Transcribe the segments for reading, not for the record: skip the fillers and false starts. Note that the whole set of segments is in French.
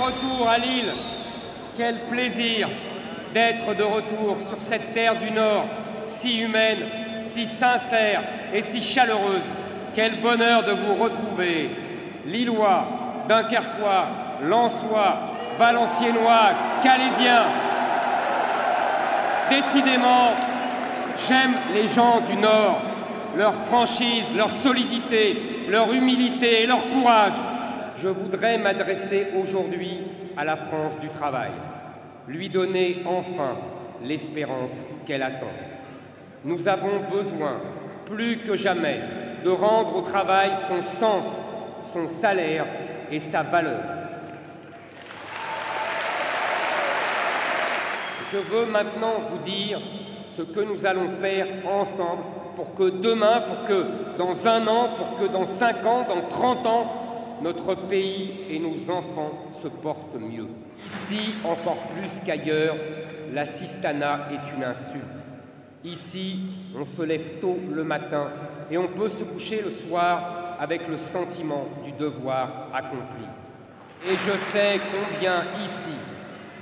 retour à Lille. Quel plaisir d'être de retour sur cette terre du Nord, si humaine, si sincère et si chaleureuse. Quel bonheur de vous retrouver. Lillois, Dunkerquois, Lensois, Valenciennois, Calaisiens. Décidément, j'aime les gens du Nord, leur franchise, leur solidité, leur humilité et leur courage. Je voudrais m'adresser aujourd'hui à la France du travail, lui donner enfin l'espérance qu'elle attend. Nous avons besoin, plus que jamais, de rendre au travail son sens, son salaire et sa valeur. Je veux maintenant vous dire ce que nous allons faire ensemble pour que demain, pour que dans 1 an, pour que dans 5 ans, dans 30 ans, notre pays et nos enfants se portent mieux. Ici, encore plus qu'ailleurs, l'assistanat est une insulte. Ici, on se lève tôt le matin et on peut se coucher le soir avec le sentiment du devoir accompli. Et je sais combien ici,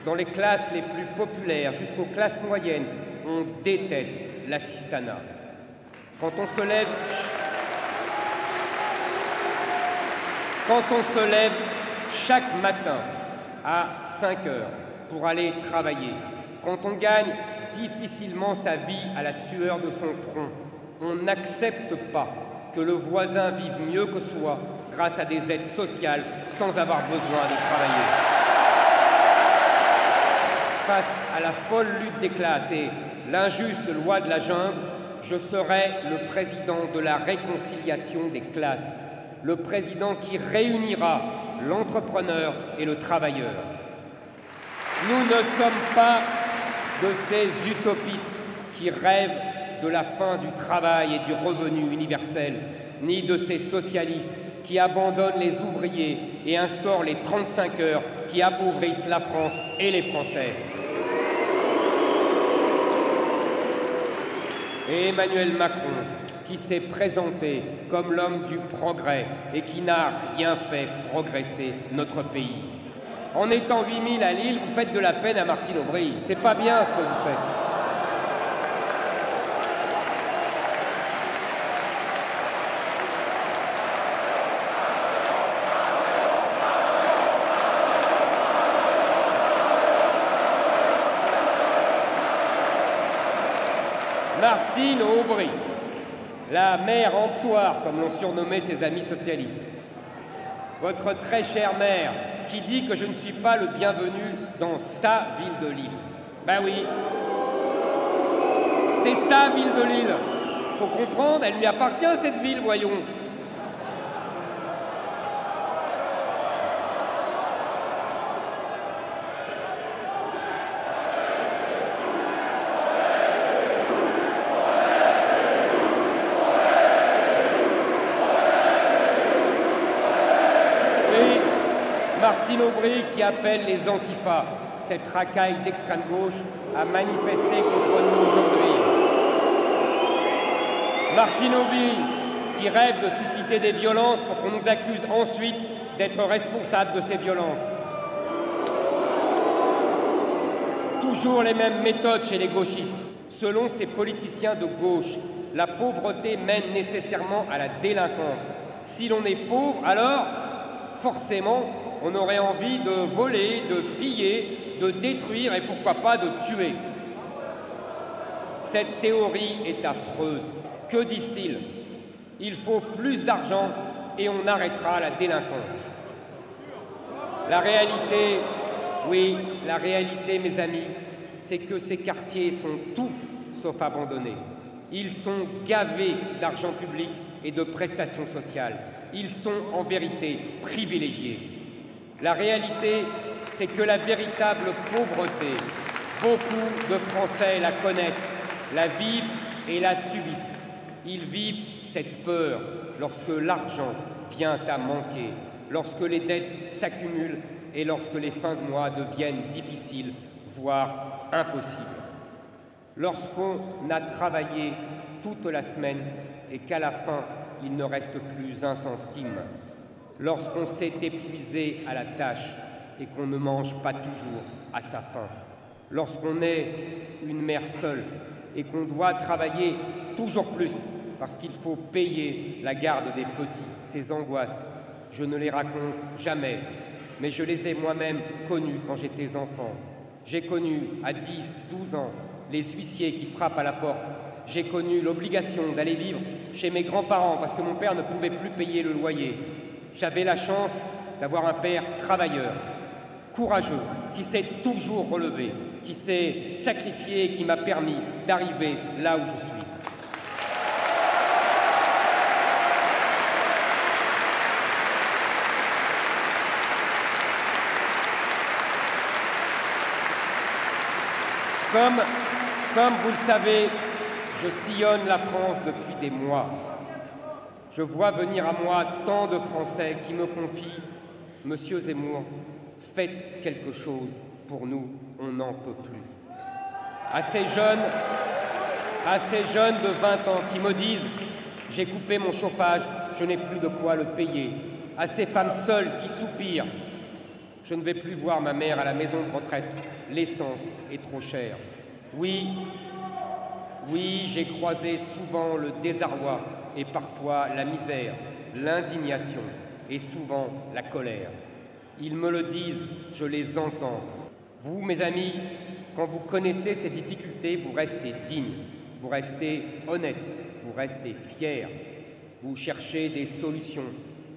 dans les classes les plus populaires jusqu'aux classes moyennes, on déteste l'assistanat. Quand on se lève chaque matin à 5 heures pour aller travailler, quand on gagne difficilement sa vie à la sueur de son front, on n'accepte pas que le voisin vive mieux que soi grâce à des aides sociales sans avoir besoin de travailler. Face à la folle lutte des classes et l'injuste loi de la jungle, je serai le président de la réconciliation des classes, le président qui réunira l'entrepreneur et le travailleur. Nous ne sommes pas de ces utopistes qui rêvent de la fin du travail et du revenu universel, ni de ces socialistes qui abandonnent les ouvriers et instaurent les 35 heures qui appauvrissent la France et les Français. Et Emmanuel Macron, qui s'est présenté comme l'homme du progrès et qui n'a rien fait progresser notre pays. En étant 8000 à Lille, vous faites de la peine à Martine Aubry. C'est pas bien ce que vous faites. Martine Aubry, la mère emptoire, comme l'ont surnommé ses amis socialistes. Votre très chère mère, qui dit que je ne suis pas le bienvenu dans sa ville de Lille. Ben oui, c'est sa ville de Lille. Faut comprendre, elle lui appartient cette ville, voyons. Martine Aubry qui appelle les antifas, cette racaille d'extrême gauche, à manifester contre nous aujourd'hui. Martine Aubry qui rêve de susciter des violences pour qu'on nous accuse ensuite d'être responsables de ces violences. Toujours les mêmes méthodes chez les gauchistes. Selon ces politiciens de gauche, la pauvreté mène nécessairement à la délinquance. Si l'on est pauvre, alors, forcément, on aurait envie de voler, de piller, de détruire et pourquoi pas de tuer. Cette théorie est affreuse. Que disent-ils? Il faut plus d'argent et on arrêtera la délinquance. La réalité, oui, la réalité, mes amis, c'est que ces quartiers sont tout sauf abandonnés. Ils sont gavés d'argent public et de prestations sociales. Ils sont en vérité privilégiés. La réalité, c'est que la véritable pauvreté, beaucoup de Français la connaissent, la vivent et la subissent. Ils vivent cette peur lorsque l'argent vient à manquer, lorsque les dettes s'accumulent et lorsque les fins de mois deviennent difficiles, voire impossibles. Lorsqu'on a travaillé toute la semaine et qu'à la fin, il ne reste plus un centime. Lorsqu'on s'est épuisé à la tâche et qu'on ne mange pas toujours à sa faim. Lorsqu'on est une mère seule et qu'on doit travailler toujours plus parce qu'il faut payer la garde des petits, ces angoisses, je ne les raconte jamais, mais je les ai moi-même connues quand j'étais enfant. J'ai connu à 10, 12 ans les huissiers qui frappent à la porte. J'ai connu l'obligation d'aller vivre chez mes grands-parents parce que mon père ne pouvait plus payer le loyer. J'avais la chance d'avoir un père travailleur, courageux, qui s'est toujours relevé, qui s'est sacrifié et qui m'a permis d'arriver là où je suis. Comme vous le savez, je sillonne la France depuis des mois. Je vois venir à moi tant de Français qui me confient « Monsieur Zemmour, faites quelque chose pour nous, on n'en peut plus. » À ces jeunes de 20 ans qui me disent « J'ai coupé mon chauffage, je n'ai plus de quoi le payer. » À ces femmes seules qui soupirent « Je ne vais plus voir ma mère à la maison de retraite, l'essence est trop chère. » Oui, j'ai croisé souvent le désarroi et parfois la misère, l'indignation et souvent la colère. Ils me le disent, je les entends. Vous, mes amis, quand vous connaissez ces difficultés, vous restez dignes, vous restez honnêtes, vous restez fiers. Vous cherchez des solutions,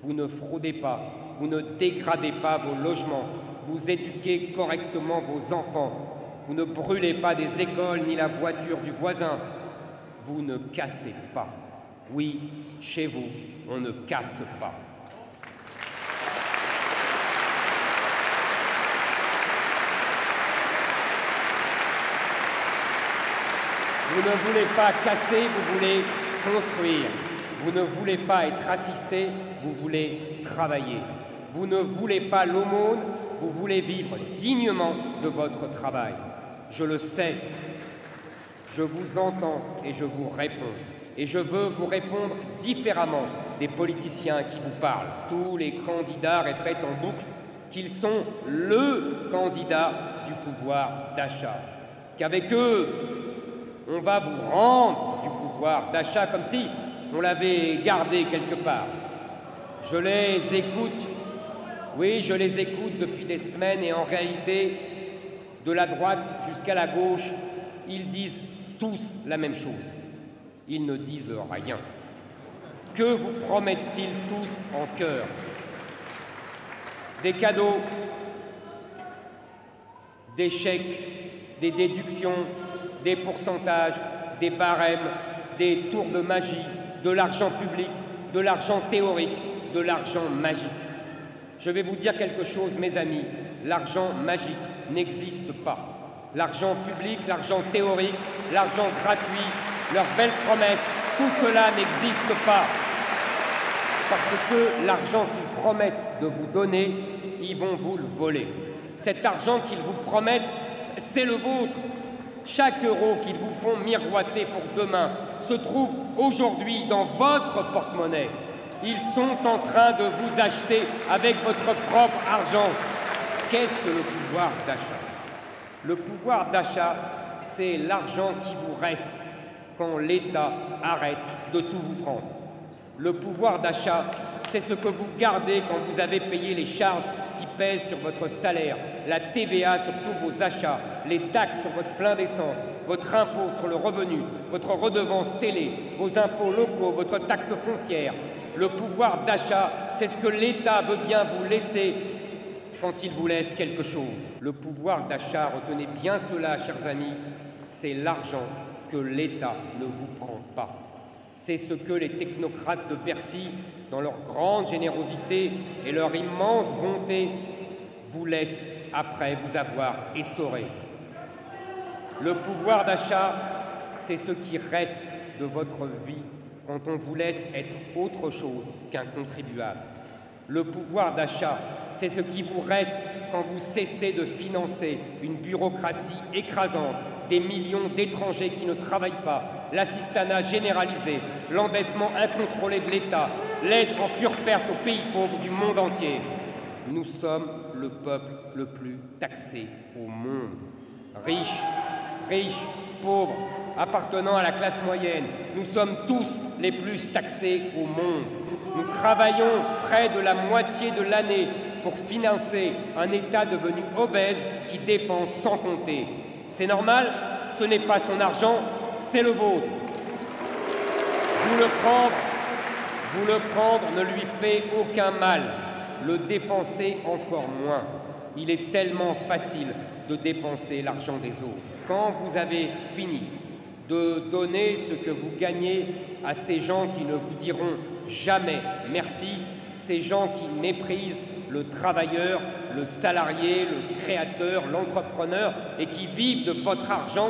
vous ne fraudez pas, vous ne dégradez pas vos logements, vous éduquez correctement vos enfants, vous ne brûlez pas des écoles ni la voiture du voisin, vous ne cassez pas. Oui, chez vous, on ne casse pas. Vous ne voulez pas casser, vous voulez construire. Vous ne voulez pas être assisté, vous voulez travailler. Vous ne voulez pas l'aumône, vous voulez vivre dignement de votre travail. Je le sais, je vous entends et je vous réponds. Et je veux vous répondre différemment des politiciens qui vous parlent. Tous les candidats répètent en boucle qu'ils sont le candidat du pouvoir d'achat. Qu'avec eux, on va vous rendre du pouvoir d'achat comme si on l'avait gardé quelque part. Je les écoute, oui, je les écoute depuis des semaines et en réalité, de la droite jusqu'à la gauche, ils disent tous la même chose. Ils ne disent rien. Que vous promettent-ils tous en chœur? Des cadeaux, des chèques, des déductions, des pourcentages, des barèmes, des tours de magie, de l'argent public, de l'argent théorique, de l'argent magique. Je vais vous dire quelque chose, mes amis, l'argent magique n'existe pas. L'argent public, l'argent théorique, l'argent gratuit, leurs belles promesses, tout cela n'existe pas. Parce que l'argent qu'ils promettent de vous donner, ils vont vous le voler. Cet argent qu'ils vous promettent, c'est le vôtre. Chaque euro qu'ils vous font miroiter pour demain se trouve aujourd'hui dans votre porte-monnaie. Ils sont en train de vous acheter avec votre propre argent. Qu'est-ce que le pouvoir d'achat? Le pouvoir d'achat, c'est l'argent qui vous reste quand l'État arrête de tout vous prendre. Le pouvoir d'achat, c'est ce que vous gardez quand vous avez payé les charges qui pèsent sur votre salaire, la TVA sur tous vos achats, les taxes sur votre plein d'essence, votre impôt sur le revenu, votre redevance télé, vos impôts locaux, votre taxe foncière. Le pouvoir d'achat, c'est ce que l'État veut bien vous laisser quand il vous laisse quelque chose. Le pouvoir d'achat, retenez bien cela, chers amis, c'est l'argent que l'État ne vous prend pas. C'est ce que les technocrates de Bercy, dans leur grande générosité et leur immense bonté, vous laissent après vous avoir essoré. Le pouvoir d'achat, c'est ce qui reste de votre vie quand on vous laisse être autre chose qu'un contribuable. Le pouvoir d'achat, c'est ce qui vous reste quand vous cessez de financer une bureaucratie écrasante, des millions d'étrangers qui ne travaillent pas, l'assistanat généralisé, l'endettement incontrôlé de l'État, l'aide en pure perte aux pays pauvres du monde entier. Nous sommes le peuple le plus taxé au monde. Riches, pauvres, appartenant à la classe moyenne, nous sommes tous les plus taxés au monde. Nous travaillons près de la moitié de l'année pour financer un État devenu obèse qui dépense sans compter. C'est normal, ce n'est pas son argent, c'est le vôtre. Vous le prendre ne lui fait aucun mal, le dépenser encore moins. Il est tellement facile de dépenser l'argent des autres. Quand vous avez fini de donner ce que vous gagnez à ces gens qui ne vous diront jamais merci, ces gens qui méprisent le travailleur, le salarié, le créateur, l'entrepreneur et qui vivent de votre argent,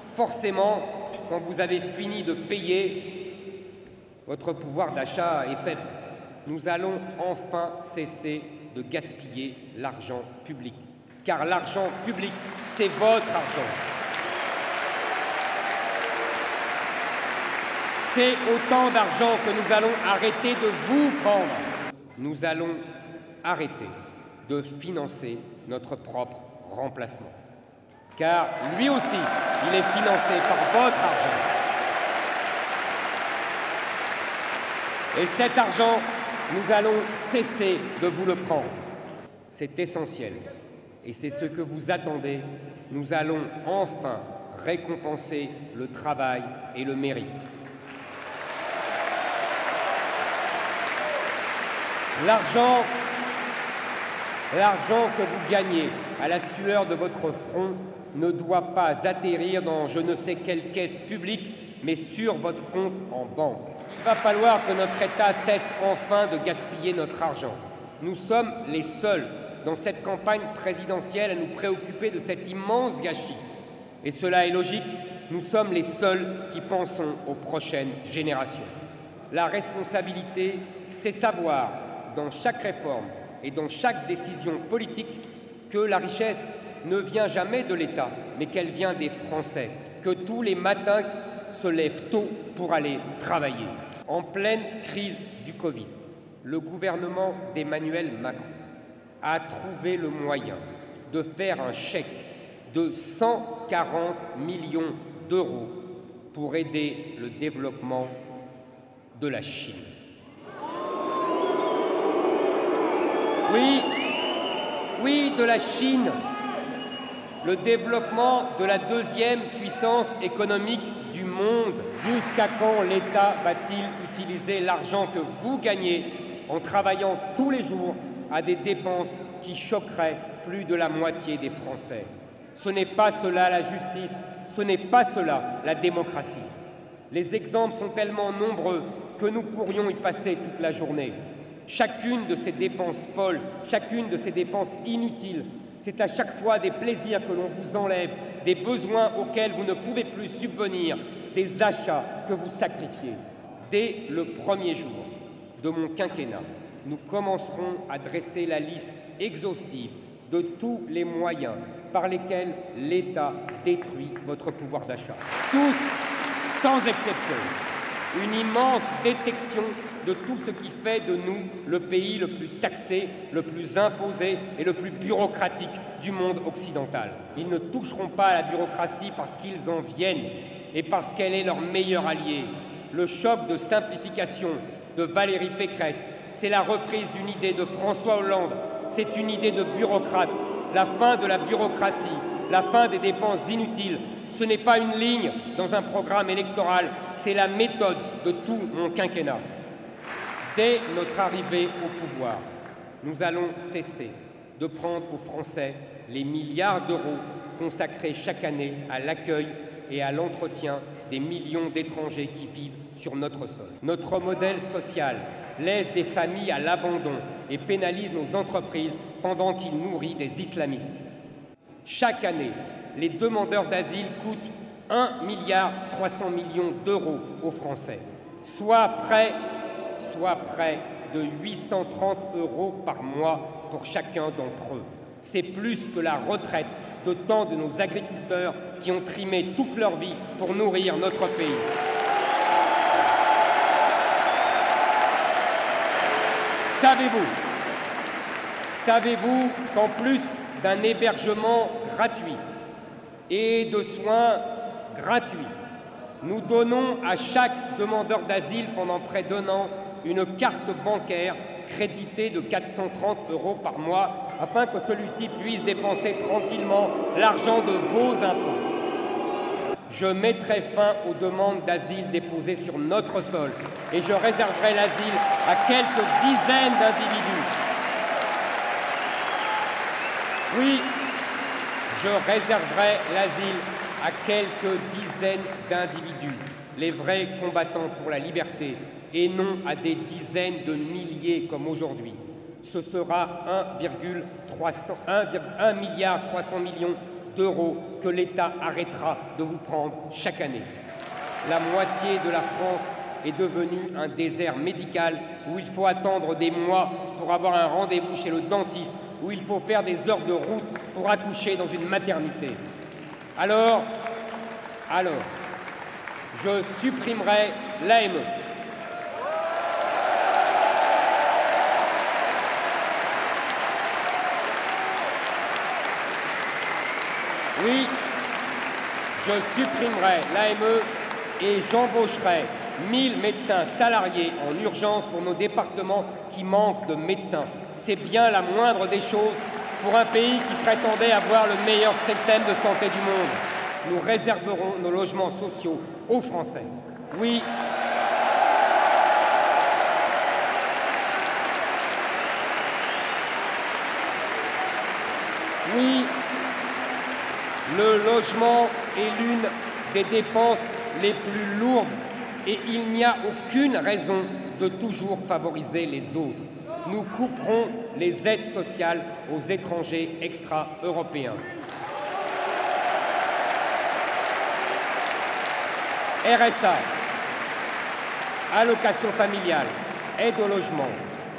forcément, quand vous avez fini de payer, votre pouvoir d'achat est faible. Nous allons enfin cesser de gaspiller l'argent public. Car l'argent public, c'est votre argent. C'est autant d'argent que nous allons arrêter de vous prendre. Nous allons arrêter de financer notre propre remplacement. Car lui aussi, il est financé par votre argent. Et cet argent, nous allons cesser de vous le prendre. C'est essentiel. Et c'est ce que vous attendez. Nous allons enfin récompenser le travail et le mérite. L'argent que vous gagnez à la sueur de votre front ne doit pas atterrir dans je ne sais quelle caisse publique, mais sur votre compte en banque. Il va falloir que notre État cesse enfin de gaspiller notre argent. Nous sommes les seuls dans cette campagne présidentielle à nous préoccuper de cet immense gâchis. Et cela est logique, nous sommes les seuls qui pensons aux prochaines générations. La responsabilité, c'est savoir, dans chaque réforme et dans chaque décision politique, que la richesse ne vient jamais de l'État, mais qu'elle vient des Français, que tous les matins se lèvent tôt pour aller travailler. En pleine crise du Covid, le gouvernement d'Emmanuel Macron a trouvé le moyen de faire un chèque de 140 millions d'euros pour aider le développement de la Chine. Oui, de la Chine, le développement de la deuxième puissance économique du monde. Jusqu'à quand l'État va-t-il utiliser l'argent que vous gagnez en travaillant tous les jours à des dépenses qui choqueraient plus de la moitié des Français? Ce n'est pas cela la justice, ce n'est pas cela la démocratie. Les exemples sont tellement nombreux que nous pourrions y passer toute la journée. Chacune de ces dépenses folles, chacune de ces dépenses inutiles, c'est à chaque fois des plaisirs que l'on vous enlève, des besoins auxquels vous ne pouvez plus subvenir, des achats que vous sacrifiez. Dès le premier jour de mon quinquennat, nous commencerons à dresser la liste exhaustive de tous les moyens par lesquels l'État détruit votre pouvoir d'achat. Tous, sans exception, une immense détection de tout ce qui fait de nous le pays le plus taxé, le plus imposé et le plus bureaucratique du monde occidental. Ils ne toucheront pas à la bureaucratie parce qu'ils en viennent et parce qu'elle est leur meilleur allié. Le choc de simplification de Valérie Pécresse, c'est la reprise d'une idée de François Hollande, c'est une idée de bureaucrate, la fin de la bureaucratie, la fin des dépenses inutiles. Ce n'est pas une ligne dans un programme électoral, c'est la méthode de tout mon quinquennat. Dès notre arrivée au pouvoir, nous allons cesser de prendre aux Français les milliards d'euros consacrés chaque année à l'accueil et à l'entretien des millions d'étrangers qui vivent sur notre sol. Notre modèle social laisse des familles à l'abandon et pénalise nos entreprises pendant qu'il nourrit des islamistes. Chaque année, les demandeurs d'asile coûtent 1,3 milliard d'euros aux Français, soit près de 830 € par mois pour chacun d'entre eux. C'est plus que la retraite de tant de nos agriculteurs qui ont trimé toute leur vie pour nourrir notre pays. Savez-vous qu'en plus d'un hébergement gratuit et de soins gratuits, nous donnons à chaque demandeur d'asile pendant près d'1 an une carte bancaire créditée de 430 € par mois afin que celui-ci puisse dépenser tranquillement l'argent de vos impôts. Je mettrai fin aux demandes d'asile déposées sur notre sol et je réserverai l'asile à quelques dizaines d'individus. Oui, je réserverai l'asile à quelques dizaines d'individus, les vrais combattants pour la liberté, et non à des dizaines de milliers comme aujourd'hui. Ce sera 1,3 milliard d'euros que l'État arrêtera de vous prendre chaque année. La moitié de la France est devenue un désert médical où il faut attendre des mois pour avoir un rendez-vous chez le dentiste, où il faut faire des heures de route pour accoucher dans une maternité. Alors, je supprimerai l'AME. Oui, je supprimerai l'AME et j'embaucherai 1000 médecins salariés en urgence pour nos départements qui manquent de médecins. C'est bien la moindre des choses pour un pays qui prétendait avoir le meilleur système de santé du monde. Nous réserverons nos logements sociaux aux Français. Oui, le logement est l'une des dépenses les plus lourdes et il n'y a aucune raison de toujours favoriser les autres. Nous couperons les aides sociales aux étrangers extra-européens. RSA, allocation familiale, aide au logement.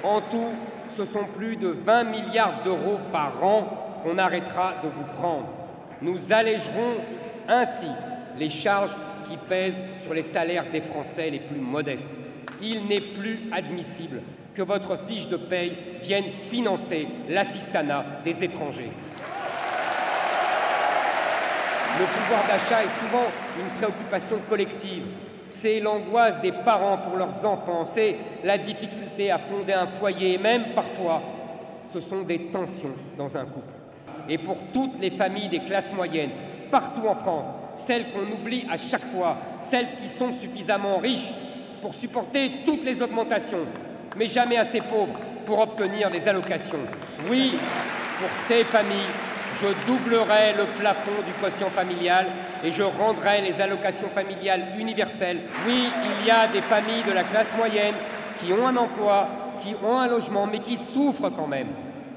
En tout, ce sont plus de 20 milliards d'euros par an qu'on arrêtera de vous prendre. Nous allégerons ainsi les charges qui pèsent sur les salaires des Français les plus modestes. Il n'est plus admissible que votre fiche de paye vienne financer l'assistanat des étrangers. Le pouvoir d'achat est souvent une préoccupation collective. C'est l'angoisse des parents pour leurs enfants, c'est la difficulté à fonder un foyer, et même parfois, ce sont des tensions dans un couple. Et pour toutes les familles des classes moyennes, partout en France, celles qu'on oublie à chaque fois, celles qui sont suffisamment riches pour supporter toutes les augmentations, mais jamais assez pauvres pour obtenir des allocations. Oui, pour ces familles, je doublerai le plafond du quotient familial et je rendrai les allocations familiales universelles. Oui, il y a des familles de la classe moyenne qui ont un emploi, qui ont un logement, mais qui souffrent quand même.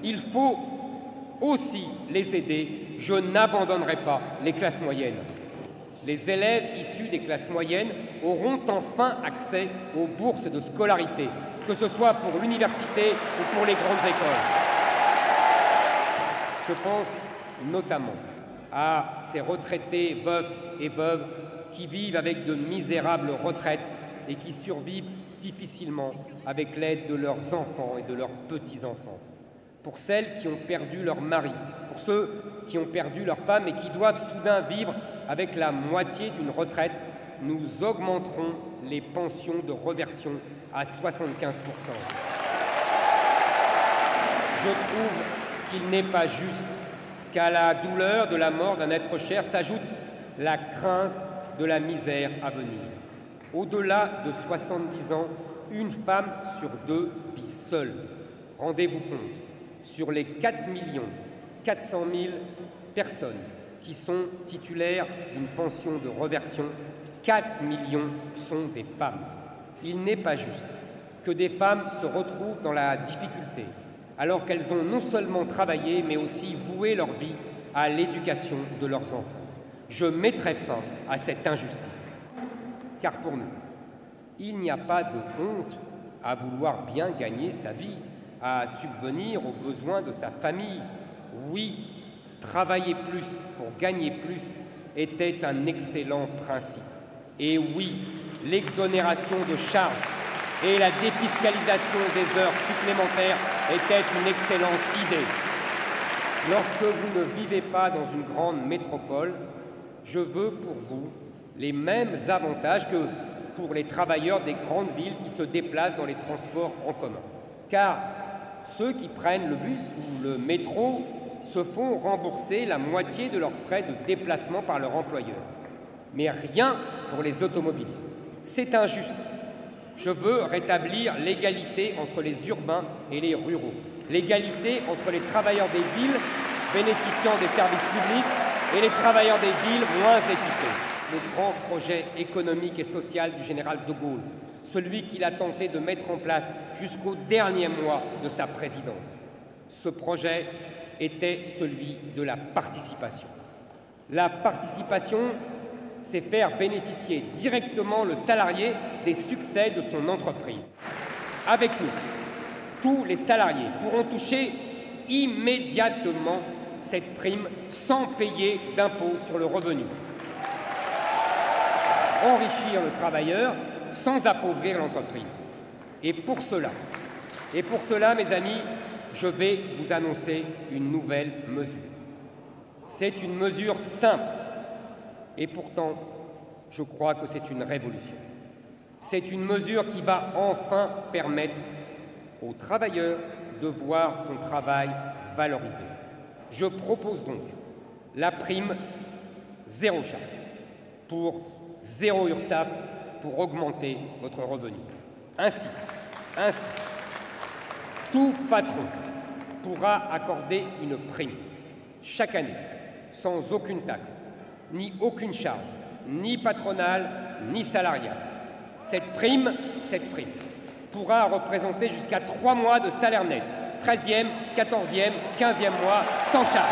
Il faut aussi les aider. Je n'abandonnerai pas les classes moyennes. Les élèves issus des classes moyennes auront enfin accès aux bourses de scolarité, que ce soit pour l'université ou pour les grandes écoles. Je pense notamment à ces retraités veufs et veuves qui vivent avec de misérables retraites et qui survivent difficilement avec l'aide de leurs enfants et de leurs petits-enfants. Pour celles qui ont perdu leur mari, pour ceux qui ont perdu leur femme et qui doivent soudain vivre avec la moitié d'une retraite, nous augmenterons les pensions de réversion à 75%. Je trouve qu'il n'est pas juste qu'à la douleur de la mort d'un être cher s'ajoute la crainte de la misère à venir. Au-delà de 70 ans, une femme sur 2 vit seule. Rendez-vous compte, sur les 4 400 000 personnes qui sont titulaires d'une pension de réversion, 4 millions sont des femmes. Il n'est pas juste que des femmes se retrouvent dans la difficulté alors qu'elles ont non seulement travaillé, mais aussi voué leur vie à l'éducation de leurs enfants. Je mettrai fin à cette injustice. Car pour nous, il n'y a pas de honte à vouloir bien gagner sa vie, à subvenir aux besoins de sa famille. Oui, travailler plus pour gagner plus était un excellent principe. Et oui, l'exonération de charges et la défiscalisation des heures supplémentaires était une excellente idée. Lorsque vous ne vivez pas dans une grande métropole, je veux pour vous les mêmes avantages que pour les travailleurs des grandes villes qui se déplacent dans les transports en commun. Car ceux qui prennent le bus ou le métro se font rembourser la moitié de leurs frais de déplacement par leur employeur. Mais rien pour les automobilistes. C'est injuste. Je veux rétablir l'égalité entre les urbains et les ruraux, l'égalité entre les travailleurs des villes bénéficiant des services publics et les travailleurs des villes moins équipés. Le grand projet économique et social du général de Gaulle, celui qu'il a tenté de mettre en place jusqu'au dernier mois de sa présidence. Ce projet était celui de la participation. La participation, c'est faire bénéficier directement le salarié des succès de son entreprise. Avec nous, tous les salariés pourront toucher immédiatement cette prime sans payer d'impôt sur le revenu. Enrichir le travailleur sans appauvrir l'entreprise. Et pour cela, mes amis, je vais vous annoncer une nouvelle mesure. C'est une mesure simple et pourtant, je crois que c'est une révolution. C'est une mesure qui va enfin permettre aux travailleurs de voir son travail valorisé. Je propose donc la prime zéro charge pour 0 URSSAF pour augmenter votre revenu. Ainsi, tout patron pourra accorder une prime chaque année sans aucune taxe, ni aucune charge, ni patronale, ni salariale. Cette prime pourra représenter jusqu'à 3 mois de salaire net, 13e, 14e, 15e mois, sans charge.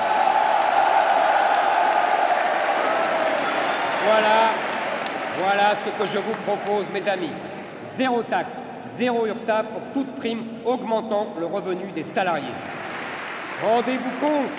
Voilà ce que je vous propose, mes amis. 0 taxe, 0 URSSAF pour toute prime augmentant le revenu des salariés. Rendez-vous compte,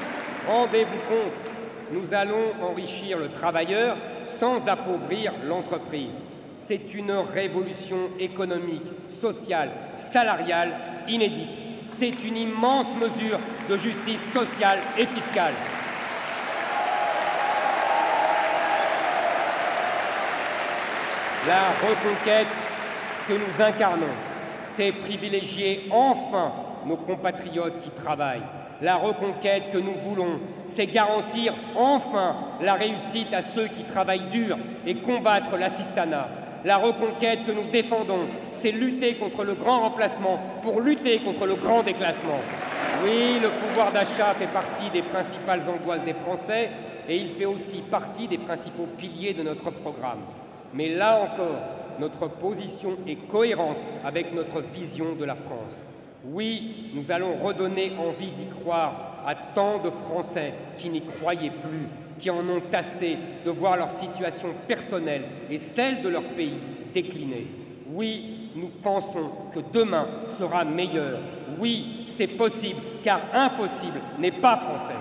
nous allons enrichir le travailleur sans appauvrir l'entreprise. C'est une révolution économique, sociale, salariale inédite. C'est une immense mesure de justice sociale et fiscale. La reconquête que nous incarnons, c'est privilégier enfin nos compatriotes qui travaillent. La reconquête que nous voulons, c'est garantir enfin la réussite à ceux qui travaillent dur et combattre l'assistanat. La reconquête que nous défendons, c'est lutter contre le grand remplacement pour lutter contre le grand déclassement. Oui, le pouvoir d'achat fait partie des principales angoisses des Français et il fait aussi partie des principaux piliers de notre programme. Mais là encore, notre position est cohérente avec notre vision de la France. Oui, nous allons redonner envie d'y croire à tant de Français qui n'y croyaient plus, qui en ont assez de voir leur situation personnelle et celle de leur pays décliner. Oui, nous pensons que demain sera meilleur. Oui, c'est possible, car impossible n'est pas français.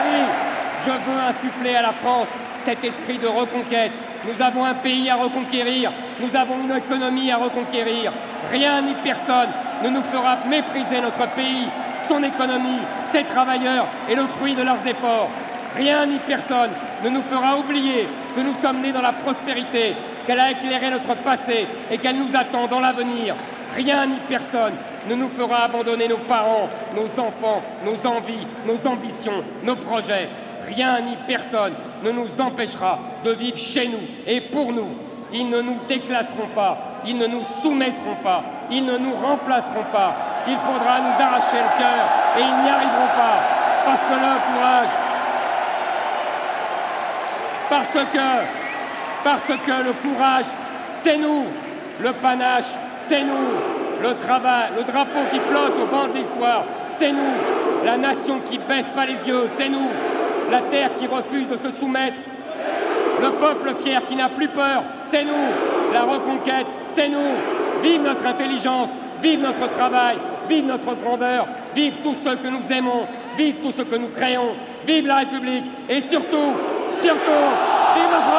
Oui, je veux insuffler à la France cet esprit de reconquête. Nous avons un pays à reconquérir, nous avons une économie à reconquérir. Rien ni personne ne nous fera mépriser notre pays, son économie, ses travailleurs et le fruit de leurs efforts. Rien ni personne ne nous fera oublier que nous sommes nés dans la prospérité, qu'elle a éclairé notre passé et qu'elle nous attend dans l'avenir. Rien ni personne ne nous fera abandonner nos parents, nos enfants, nos envies, nos ambitions, nos projets. Rien ni personne ne nous empêchera de vivre chez nous et pour nous. Ils ne nous déclasseront pas, ils ne nous soumettront pas, ils ne nous remplaceront pas. Il faudra nous arracher le cœur et ils n'y arriveront pas. Parce que le courage, parce que le courage, c'est nous. Le panache, c'est nous. Le travail, le drapeau qui flotte au vent de l'histoire, c'est nous. La nation qui baisse pas les yeux, c'est nous. La terre qui refuse de se soumettre, le peuple fier qui n'a plus peur, c'est nous. La reconquête, c'est nous. Vive notre intelligence, vive notre travail, vive notre grandeur, vive tous ceux que nous aimons, vive tout ce que nous créons, vive la République et surtout, vive la France.